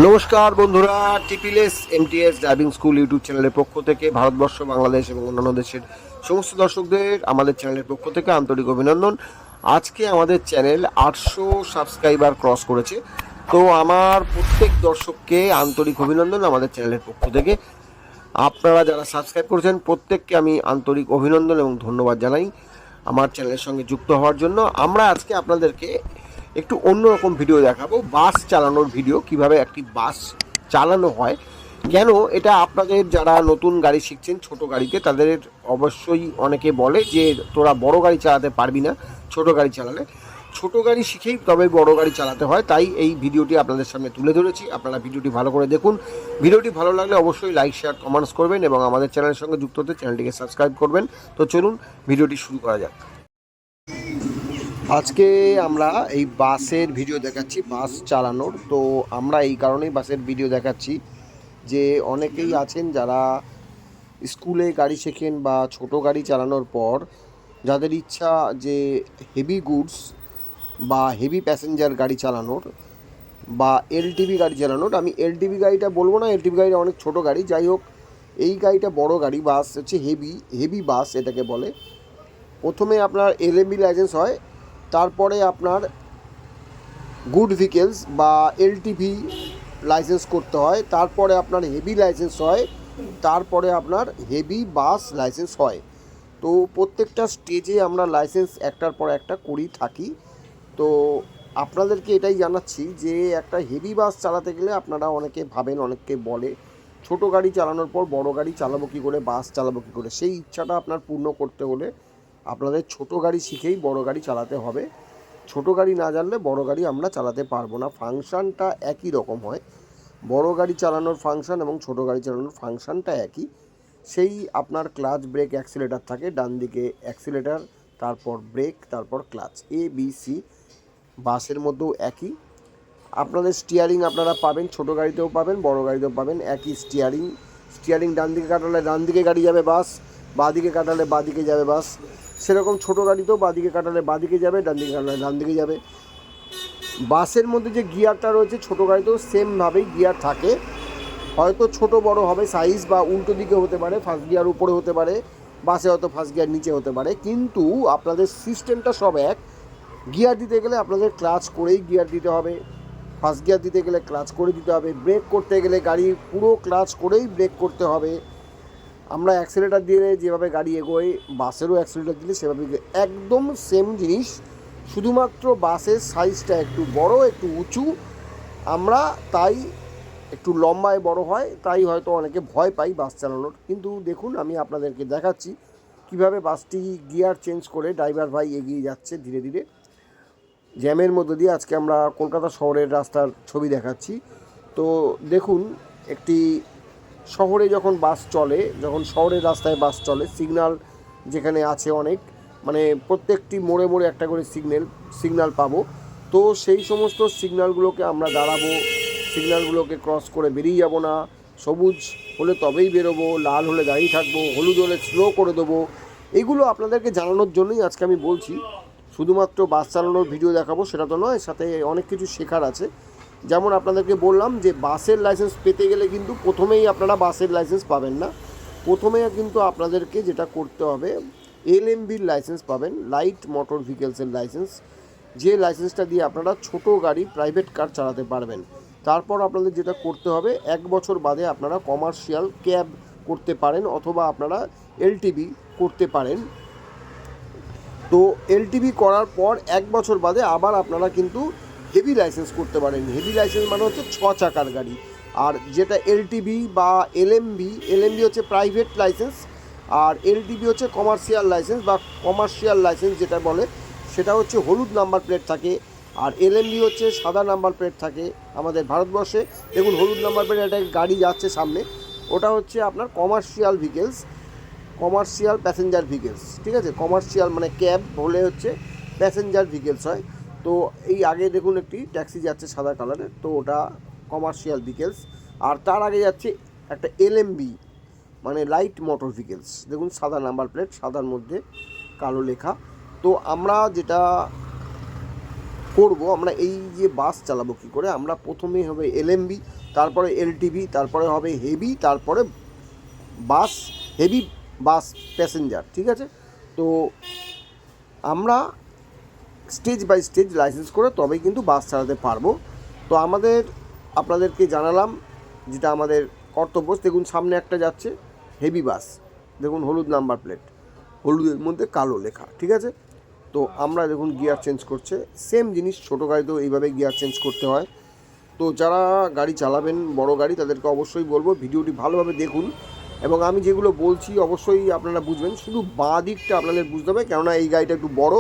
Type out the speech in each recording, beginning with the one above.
নমস্কার বন্ধুরা, TPS MTS driving school YouTube চ্যানেলের পক্ষ থেকে ভারতবর্ষ, বাংলাদেশ এবং অন্যান্য দেশের সমস্ত দর্শকদের আমাদের চ্যানেলের পক্ষ থেকে আন্তরিক অভিনন্দন। আজকে আমাদের চ্যানেল 800 সাবস্ক্রাইবার ক্রস করেছে। তো আমার প্রত্যেক দর্শককে আন্তরিক অভিনন্দন আমাদের চ্যানেলের পক্ষ থেকে। আপনারা যারা সাবস্ক্রাইব করেছেন প্রত্যেককে আমি আন্তরিক অভিনন্দন এবং ধন্যবাদ জানাই আমার চ্যানেলের সঙ্গে যুক্ত হওয়ার জন্য। আমরা আজকে আপনাদেরকে একটু অন্যরকম ভিডিও দেখাবো, বাস চালানোর ভিডিও, কিভাবে একটি বাস চালানো হয়। কেন এটা আপনাদের যারা নতুন গাড়ি শিখছেন ছোট গাড়িতে, তাদের অবশ্যই অনেকে বলে যে তোরা বড় গাড়ি চালাতে পারবি না, ছোট গাড়ি চালালে। ছোট গাড়ি শিখেই তবে বড় গাড়ি চালাতে হয়, তাই এই ভিডিওটি আপনাদের সামনে তুলে ধরেছি। আপনারা ভিডিওটি ভালো করে দেখুন। ভিডিওটি ভালো লাগলে অবশ্যই লাইক, শেয়ার, কমেন্টস করবেন এবং আমাদের চ্যানেলের সঙ্গে যুক্ত হতে চ্যানেলটিকে সাবস্ক্রাইব করবেন। তো চলুন ভিডিওটি শুরু করা যাক। আজকে আমরা এই বাসের ভিডিও দেখাচ্ছি, বাস চালানোর। তো আমরা এই কারণেই বাসের ভিডিও দেখাচ্ছি যে অনেকেই আছেন যারা স্কুলে গাড়ি শেখেন বা ছোট গাড়ি চালানোর পর যাদের ইচ্ছা যে হেভি গুডস বা হেভি প্যাসেঞ্জার গাড়ি চালানোর বা এলটিভি গাড়ি চালানোর। আমি এলটিভি গাড়িটা বলবো না, এলটিভি গাড়িটা অনেক ছোট গাড়ি। যাই হোক, এই গাড়িটা বড় গাড়ি, বাস হচ্ছে হেভি বাস এটাকে বলে। প্রথমে আপনার এলএমবি লাইসেন্স হয়, তারপরে আপনার গুড ভেহিকেলস বা এলটিভি লাইসেন্স করতে হয়, তারপরে আপনার হেভি লাইসেন্স হয়, তারপরে আপনার হেভি বাস লাইসেন্স হয়। তো প্রত্যেকটা স্টেজে আমরা লাইসেন্স একটার পর একটা করেই থাকি। তো আপনাদেরকে এটাই জানাচ্ছি যে একটা হেভি বাস চালাতে গেলে আপনারা অনেকে ভাবেন, অনেককে বলে ছোট গাড়ি চালানোর পর বড় গাড়ি চালাবো কী করে, বাস চালাবো কী করে। সেই ইচ্ছাটা আপনার পূর্ণ করতে হলে আপনাদের ছোট গাড়ি শিখেই বড় গাড়ি চালাতে হবে। ছোট গাড়ি না জানলে বড় গাড়ি আমরা চালাতে পারবো না। ফাংশানটা একই রকম হয়, বড় গাড়ি চালানোর ফাংশান এবং ছোট গাড়ি চালানোর ফাংশানটা একই। সেই আপনার ক্লাচ, ব্রেক, অ্যাক্সিলেটার থাকে, ডান দিকে অ্যাক্সিলেটার, তারপর ব্রেক, তারপর ক্লাচ, ABC। বাসের মধ্যেও একই। আপনাদের স্টিয়ারিং আপনারা পাবেন, ছোট গাড়িতেও পাবেন, বড় গাড়িতেও পাবেন, একই স্টিয়ারিং ডান দিকে কাটালে ডান দিকে গাড়ি যাবে বাস, বাঁ দিকে কাটালে বাঁ দিকে যাবে বাস। সেরকম ছোট গাড়িতেও বাঁ দিকে কাটালে বাঁ দিকে যাবে, ডান দিকে কাটালে ডান দিকে যাবে। বাসের মধ্যে যে গিয়ারটা রয়েছে ছোট গাড়িতেও সেমভাবেই গিয়ার থাকে, হয়তো ছোট বড় হবে সাইজ, বা উল্টো দিকে হতে পারে, ফার্স্ট গিয়ার উপরে হতে পারে, বাসে হয়তো ফার্স্ট গিয়ার নিচে হতে পারে, কিন্তু আপনাদের সিস্টেমটা সব এক। গিয়ার দিতে গেলে আপনাদের ক্লাচ করেই গিয়ার দিতে হবে, ফার্স্ট গিয়ার দিতে গেলে ক্লাচ করে দিতে হবে, ব্রেক করতে গেলে গাড়ি পুরো ক্লাচ করেই ব্রেক করতে হবে। আমরা অ্যাক্সিলেটার দিলে যেভাবে গাড়ি এগোয়, বাসেরও অ্যাক্সিলেটার দিলে সেভাবে একদম সেম জিনিস, শুধুমাত্র বাসের সাইজটা একটু বড়, একটু উঁচু। আমরা তাই একটু লম্বায় বড় হয়, তাই হয়তো অনেকে ভয় পাই বাস চালানোর। কিন্তু দেখুন, আমি আপনাদেরকে দেখাচ্ছি কিভাবে বাসটি গিয়ার চেঞ্জ করে ড্রাইভার ভাই এগিয়ে যাচ্ছে ধীরে ধীরে জ্যামের মধ্যে দিয়ে। আজকে আমরা কলকাতা শহরের রাস্তার ছবি দেখাচ্ছি। তো দেখুন, একটি শহরে যখন বাস চলে, যখন শহরের রাস্তায় বাস চলে, সিগন্যাল যেখানে আছে অনেক, মানে প্রত্যেকটি মোড়ে মোড়ে একটা করে সিগন্যাল পাবো। তো সেই সমস্ত সিগন্যালগুলোকে আমরা দাঁড়াবো, সিগন্যালগুলোকে ক্রস করে বেরিয়ে যাব না। সবুজ হলে তবেই বেরোবো, লাল হলে দাঁড়িয়ে থাকবো, হলুদ হলে স্লো করে দেবো। এগুলো আপনাদেরকে জানানোর জন্যই আজকে আমি বলছি। শুধুমাত্র বাস চালানোর ভিডিও দেখাবো সেটা তো নয়, সাথে অনেক কিছু শেখার আছে। যেমন আপনাদেরকে বললাম যে বাসের লাইসেন্স পেতে গেলে কিন্তু প্রথমেই আপনারা বাসের লাইসেন্স পাবেন না। প্রথমে কিন্তু আপনাদেরকে যেটা করতে হবে, এলএমবির লাইসেন্স পাবেন, লাইট মোটর ভেহিকেলসের লাইসেন্স, যে লাইসেন্সটা দিয়ে আপনারা ছোট গাড়ি, প্রাইভেট কার চালাতে পারবেন। তারপর আপনাদের যেটা করতে হবে, 1 বছর বাদে আপনারা কমার্শিয়াল ক্যাব করতে পারেন, অথবা আপনারা এলটিভি করতে পারেন। তো এলটিভি করার পর 1 বছর বাদে আবার আপনারা কিন্তু হেভি লাইসেন্স করতে পারেন। হেভি লাইসেন্স মানে হচ্ছে 6 চাকার গাড়ি। আর যেটা এলটিভি বা এলএমবি হচ্ছে প্রাইভেট লাইসেন্স, আর এলটিভি হচ্ছে কমার্শিয়াল লাইসেন্স বা কমার্শিয়াল লাইসেন্স যেটা বলে, সেটা হচ্ছে হলুদ নাম্বার প্লেট থাকে। আর এলএমবি হচ্ছে সাদা নাম্বার প্লেট থাকে আমাদের ভারতবর্ষে। দেখুন, হলুদ নাম্বার প্লেট একটা গাড়ি যাচ্ছে সামনে, ওটা হচ্ছে আপনার commercial vehicles, commercial passenger vehicles. ঠিক আছে, কমার্শিয়াল মানে ক্যাব হলে হচ্ছে প্যাসেঞ্জার ভেহিকেলস হয়। তো এই আগে দেখুন একটি ট্যাক্সি যাচ্ছে সাদা কালারের, তো ওটা কমার্শিয়াল ভেহিকেলস। আর তার আগে যাচ্ছে একটা এলএমবি মানে লাইট মোটর ভেহিকেলস। দেখুন, সাদা নাম্বার প্লেট, সাদার মধ্যে কালো লেখা। তো আমরা যেটা করব, আমরা এই যে বাস চালাবো কী করে, আমরা প্রথমে হবে এলএমবি, তারপরে এলটিভি, তারপরে হবে হেভি, তারপরে বাস, হেভি বাস প্যাসেঞ্জার, ঠিক আছে? তো আমরা স্টেজ বাই স্টেজ লাইসেন্স করে তবেই কিন্তু বাস চালাতে পারবো। তো আপনাদেরকে জানালাম যেটা আমাদের কর্তব্য। দেখুন সামনে একটা যাচ্ছে হেভি বাস, দেখুন হলুদ নাম্বার প্লেট, হলুদের মধ্যে কালো লেখা, ঠিক আছে? তো আমরা দেখুন গিয়ার চেঞ্জ করছে, সেম জিনিস ছোটো গাড়িতেও এইভাবে গিয়ার চেঞ্জ করতে হয়। তো যারা গাড়ি চালাবেন বড় গাড়ি তাদেরকে অবশ্যই বলবো ভিডিওটি ভালোভাবে দেখুন, এবং আমি যেগুলো বলছি অবশ্যই আপনারা বুঝবেন, শুধু বাঁ দিকটা আপনাদের বুঝতে হবে, কেননা এই গাড়িটা একটু বড়,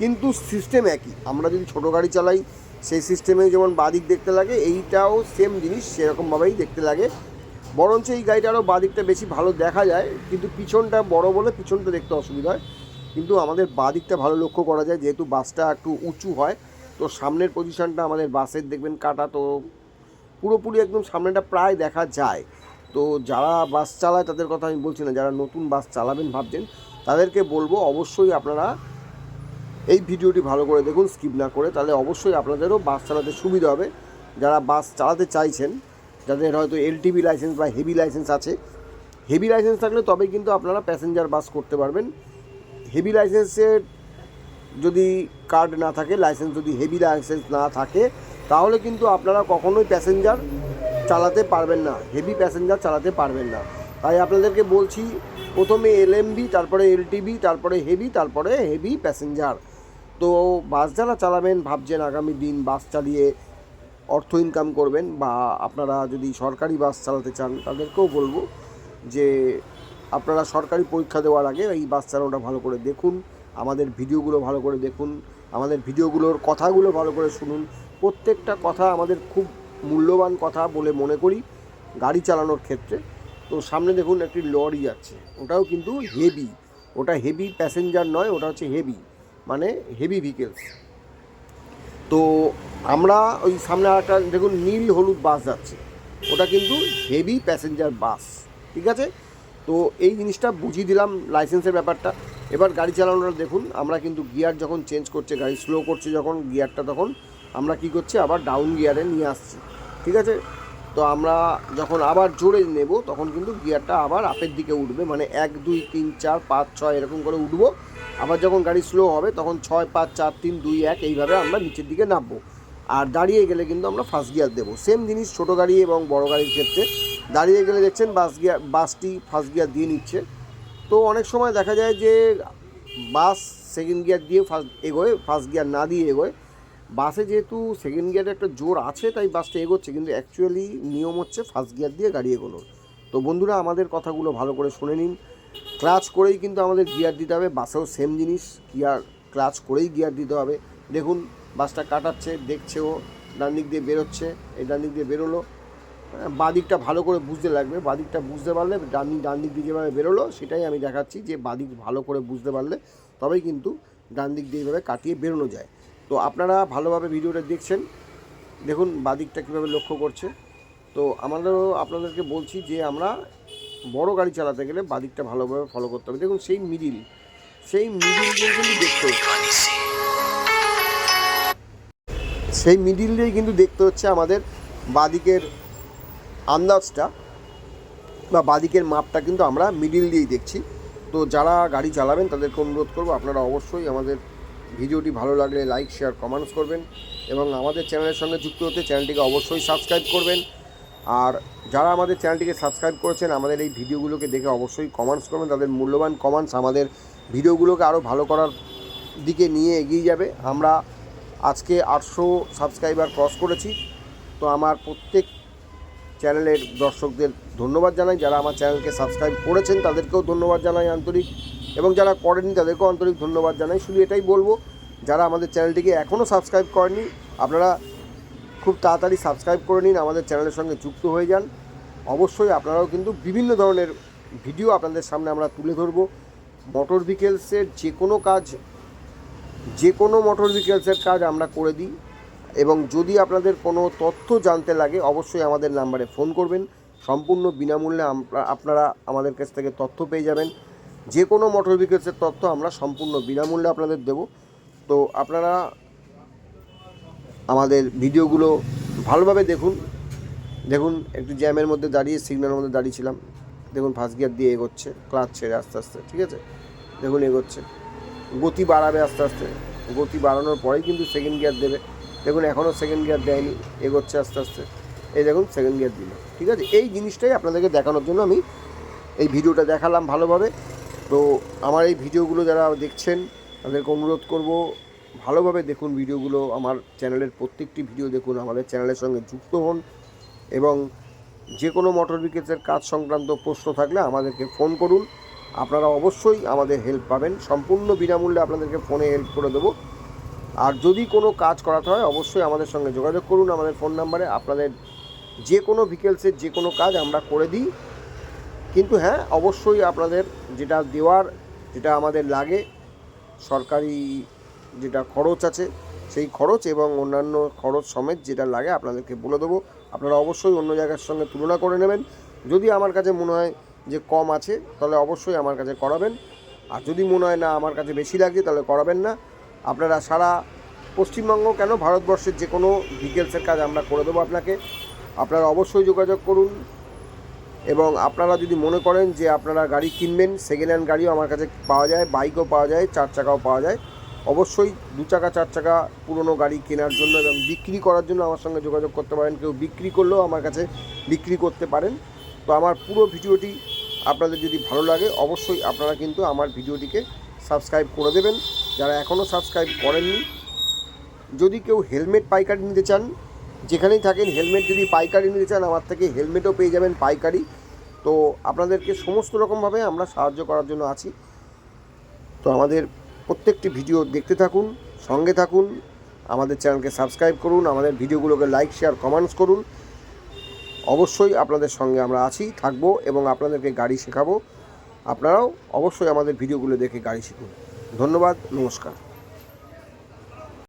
কিন্তু সিস্টেম একই। আমরা যদি ছোটো গাড়ি চালাই সেই সিস্টেমে যেমন বাঁ দিক দেখতে লাগে, এইটাও সেম জিনিস সেরকমভাবেই দেখতে লাগে, বরঞ্চ এই গাড়িটা আরও বাঁ দিকটা বেশি ভালো দেখা যায়, কিন্তু পিছনটা বড় বলে পিছনটা দেখতে অসুবিধা হয়, কিন্তু আমাদের বাঁ দিকটা ভালো লক্ষ্য করা যায়, যেহেতু বাসটা একটু উঁচু হয়। তো সামনের পজিশনটা আমাদের বাসের দেখবেন কাটা, তো পুরোপুরি একদম সামনেটা প্রায় দেখা যায়। তো যারা বাস চালায় তাদের কথা আমি বলছি না, যারা নতুন বাস চালাবেন ভাবছেন তাদেরকে বলবো অবশ্যই আপনারা এই ভিডিওটি ভালো করে দেখুন, স্কিপ না করে, তাহলে অবশ্যই আপনাদেরও বাস চালাতে সুবিধা হবে। যারা বাস চালাতে চাইছেন, যাদের হয়তো এলটিভি লাইসেন্স বা হেভি লাইসেন্স আছে, হেভি লাইসেন্স থাকলে তবেই কিন্তু আপনারা প্যাসেঞ্জার বাস করতে পারবেন। হেভি লাইসেন্সের যদি কার্ড না থাকে, লাইসেন্স যদি হেভি লাইসেন্স না থাকে, তাহলে কিন্তু আপনারা কখনোই প্যাসেঞ্জার চালাতে পারবেন না, হেভি প্যাসেঞ্জার চালাতে পারবেন না। তাই আপনাদেরকে বলছি প্রথমে এলএমবি, তারপরে এলটিভি, তারপরে হেভি, তারপরে হেভি প্যাসেঞ্জার। তো বাস যারা চালাবেন ভাবছেন আগামী দিন বাস চালিয়ে অর্থ ইনকাম করবেন, বা আপনারা যদি সরকারি বাস চালাতে চান তাদেরকেও বলবো যে আপনারা সরকারি পরীক্ষা দেওয়ার আগে এই বাস চালানোটা ভালো করে দেখুন, আমাদের ভিডিওগুলো ভালো করে দেখুন, আমাদের ভিডিওগুলোর কথাগুলো ভালো করে শুনুন। প্রত্যেকটা কথা আমাদের খুব মূল্যবান কথা বলে মনে করি গাড়ি চালানোর ক্ষেত্রে। তো সামনে দেখুন একটি লরি যাচ্ছে, ওটাও কিন্তু হেভি, ওটা হেভি প্যাসেঞ্জার নয়, ওটা হচ্ছে হেভি, মানে হেভি ভেহিকেলস। তো আমরা ওই সামনে আর একটা দেখুন নীল হলুদ বাস যাচ্ছে, ওটা কিন্তু হেভি প্যাসেঞ্জার বাস, ঠিক আছে? তো এই জিনিসটা বুঝিয়ে দিলাম লাইসেন্সের ব্যাপারটা। এবার গাড়ি চালানোটা দেখুন, আমরা কিন্তু গিয়ার যখন চেঞ্জ করছে, গাড়ি স্লো করছে যখন গিয়ারটা, তখন আমরা কি করছি আবার ডাউন গিয়ারে নিয়ে আসছি, ঠিক আছে? তো আমরা যখন আবার জোরে নেব তখন কিন্তু গিয়ারটা আবার আপের দিকে উঠবে, মানে 1 2 3 4 5 6 এরকম করে উঠবো। আবার যখন গাড়ি স্লো হবে তখন 6 5 4 3 2 1 এইভাবে আমরা নিচের দিকে নামবো। আর দাঁড়িয়ে গেলে কিন্তু আমরা ফার্স্ট গিয়ার দেবো। সেম জিনিস ছোটো গাড়ি এবং বড় গাড়ির ক্ষেত্রে। দাঁড়িয়ে গেলে দেখছেন বাসটি ফার্স্ট গিয়ার দিয়ে নিচ্ছে। তো অনেক সময় দেখা যায় যে বাস সেকেন্ড গিয়ার দিয়ে এগোয়, ফার্স্ট গিয়ার না দিয়ে এগোয়। বাসে যেহেতু সেকেন্ড গিয়ারে একটা জোর আছে তাই বাসটা এগোচ্ছে, কিন্তু অ্যাকচুয়ালি নিয়ম হচ্ছে ফার্স্ট গিয়ার দিয়ে গাড়ি এগোনোর। তো বন্ধুরা আমাদের কথাগুলো ভালো করে শুনে নিন, ক্লাচ করেই কিন্তু আমাদের গিয়ার দিতে হবে, বাসেও সেম জিনিস, ক্লাচ করেই গিয়ার দিতে হবে। দেখুন বাসটা কাটাচ্ছে, দেখছেও, ডান দিক দিয়ে বেরোচ্ছে, এই ডান দিক দিয়ে বেরোলো, বাঁ দিকটা ভালো করে বুঝতে লাগবে, বাঁ দিকটা বুঝতে পারলে ডান দিক দিয়ে যেভাবে বেরোলো সেটাই আমি দেখাচ্ছি, যে বাঁ দিক ভালো করে বুঝতে পারলে তবেই কিন্তু ডান দিক দিয়ে এইভাবে কাটিয়ে বেরোনো যায়। তো আপনারা ভালোভাবে ভিডিওটা দেখছেন, দেখুন বাঁ দিকটা কীভাবে লক্ষ্য করছে। তো আমাদেরও আপনাদেরকে বলছি যে আমরা বড় গাড়ি চালাতে গেলে বাঁ দিকটা ভালোভাবে ফলো করতে হবে। দেখুন সেই মিডিল দিয়ে কিন্তু সেই মিডিল দিয়েই কিন্তু দেখতে হচ্ছে আমাদের বাঁ দিকের আন্দাজটা বা বাঁদিকের মাপটা কিন্তু আমরা মিডিল দিয়েই দেখছি। তো যারা গাড়ি চালাবেন তাদেরকে অনুরোধ করবো আপনারা অবশ্যই আমাদের ভিডিওটি ভালো লাগলে লাইক শেয়ার কমেন্টস করবেন, এবং আমাদের চ্যানেলের সঙ্গে যুক্ত হতে চ্যানেলটিকে অবশ্যই সাবস্ক্রাইব করবেন। আর যারা আমাদের চ্যানেলটিকে সাবস্ক্রাইব করেছেন আমাদের এই ভিডিওগুলোকে দেখে অবশ্যই কমেন্টস করবেন, তাদের মূল্যবান কমেন্টস আমাদের ভিডিওগুলোকে আরও ভালো করার দিকে নিয়ে এগিয়ে যাবে। আমরা আজকে 800 সাবস্ক্রাইবার ক্রস করেছি। তো আমার প্রত্যেক চ্যানেলের দর্শকদের ধন্যবাদ জানাই, যারা আমার চ্যানেলকে সাবস্ক্রাইব করেছেন তাদেরকেও ধন্যবাদ জানাই আন্তরিক, এবং যারা করেননি তাদেরকেও আন্তরিক ধন্যবাদ জানাই। শুধু এটাই বলবো, যারা আমাদের চ্যানেলটিকে এখনও সাবস্ক্রাইব করেননি আপনারা খুব তাড়াতাড়ি সাবস্ক্রাইব করে নিন, আমাদের চ্যানেলের সঙ্গে যুক্ত হয়ে যান। অবশ্যই আপনারাও কিন্তু বিভিন্ন ধরনের ভিডিও আপনাদের সামনে আমরা তুলে ধরবো। মোটর ভেহিকেলসের যে কোনো মোটর ভেহিকেলসের কাজ আমরা করে দিই, এবং যদি আপনাদের কোনো তথ্য জানতে লাগে অবশ্যই আমাদের নাম্বারে ফোন করবেন, সম্পূর্ণ বিনামূল্যে আপনারা আমাদের কাছ থেকে তথ্য পেয়ে যাবেন। যে কোনো মোটর ভেহিকেলসের তথ্য আমরা সম্পূর্ণ বিনামূল্যে আপনাদের দেব। তো আপনারা আমাদের ভিডিওগুলো ভালোভাবে দেখুন। দেখুন একটু জ্যামের মধ্যে দাঁড়িয়ে, সিগন্যালের মধ্যে দাঁড়িয়েছিলাম, দেখুন ফার্স্ট গিয়ার দিয়ে এগোচ্ছে, ক্লাচ ছেড়ে আস্তে আস্তে, ঠিক আছে, দেখুন এগোচ্ছে, গতি বাড়াবে আস্তে আস্তে, গতি বাড়ানোর পরেই কিন্তু সেকেন্ড গিয়ার দেবে। দেখুন এখনও সেকেন্ড গিয়ার দেয়নি, এগোচ্ছে আস্তে আস্তে, এই দেখুন সেকেন্ড গিয়ার দিল, ঠিক আছে। এই জিনিসটাই আপনাদেরকে দেখানোর জন্য আমি এই ভিডিওটা দেখালাম ভালোভাবে। তো আমার এই ভিডিওগুলো যারা দেখছেন তাদেরকে অনুরোধ করব, ভালোভাবে দেখুন ভিডিওগুলো, আমার চ্যানেলের প্রত্যেকটি ভিডিও দেখুন, আমাদের চ্যানেলের সঙ্গে যুক্ত হন এবং যে কোনো মোটর ভেহিকলসের কাজ সংক্রান্ত প্রশ্ন থাকলে আমাদেরকে ফোন করুন। আপনারা অবশ্যই আমাদের হেল্প পাবেন, সম্পূর্ণ বিনামূল্যে আপনাদেরকে ফোনে হেল্প করে দেবো। আর যদি কোনো কাজ করাতে হয় অবশ্যই আমাদের সঙ্গে যোগাযোগ করুন আমাদের ফোন নাম্বারে। আপনাদের যে কোনো ভেহিকলসের যে কোনো কাজ আমরা করে দিই, কিন্তু হ্যাঁ অবশ্যই আপনাদের যেটা দেওয়ার, যেটা আমাদের লাগে সরকারি যেটা খরচ আছে সেই খরচ এবং অন্যান্য খরচ সমেত যেটা লাগে আপনাদেরকে বলে দেবো। আপনারা অবশ্যই অন্য জায়গার সঙ্গে তুলনা করে নেবেন। যদি আমার কাছে মনে হয় যে কম আছে তাহলে অবশ্যই আমার কাছে করাবেন, আর যদি মনে হয় না আমার কাছে বেশি লাগছে তাহলে করাবেন না। আপনারা সারা পশ্চিমবঙ্গ কেন ভারতবর্ষের যে কোনো ডিটেলসের কাজ আমরা করে দেবো আপনাকে। আপনারা অবশ্যই যোগাযোগ করুন এবং আপনারা যদি মনে করেন যে আপনারা গাড়ি কিনবেন, সেকেন্ড হ্যান্ড গাড়িও আমার কাছে পাওয়া যায়, বাইকও পাওয়া যায়, 4 চাকাও পাওয়া যায়। অবশ্যই 2 চাকা 4 চাকা পুরনো গাড়ি কেনার জন্য এবং বিক্রি করার জন্য আমার সঙ্গে যোগাযোগ করতে পারেন। কেউ বিক্রি করলেও আমার কাছে বিক্রি করতে পারেন। তো আমার পুরো ভিডিওটি আপনাদের যদি ভালো লাগে অবশ্যই আপনারা কিন্তু আমার ভিডিওটিকে সাবস্ক্রাইব করে দেবেন যারা এখনও সাবস্ক্রাইব করেননি। যদি কেউ হেলমেট পাইকারি নিতে চান, যেখানেই থাকেন হেলমেট যদি পাইকারি নিতে চান আমার থেকে হেলমেটও পেয়ে যাবেন পাইকারি। তো আপনাদেরকে সমস্ত রকমভাবে আমরা সাহায্য করার জন্য আছি। তো আমাদের প্রত্যেকটি ভিডিও দেখতে থাকুন, সঙ্গে থাকুন, আমাদের চ্যানেলকে সাবস্ক্রাইব করুন, আমাদের ভিডিওগুলোকে লাইক শেয়ার কমেন্টস করুন। অবশ্যই আপনাদের সঙ্গে আমরা আছি, থাকবো এবং আপনাদেরকে গাড়ি শেখাবো। আপনারাও অবশ্যই আমাদের ভিডিওগুলো দেখে গাড়ি শিখুন। ধন্যবাদ, নমস্কার।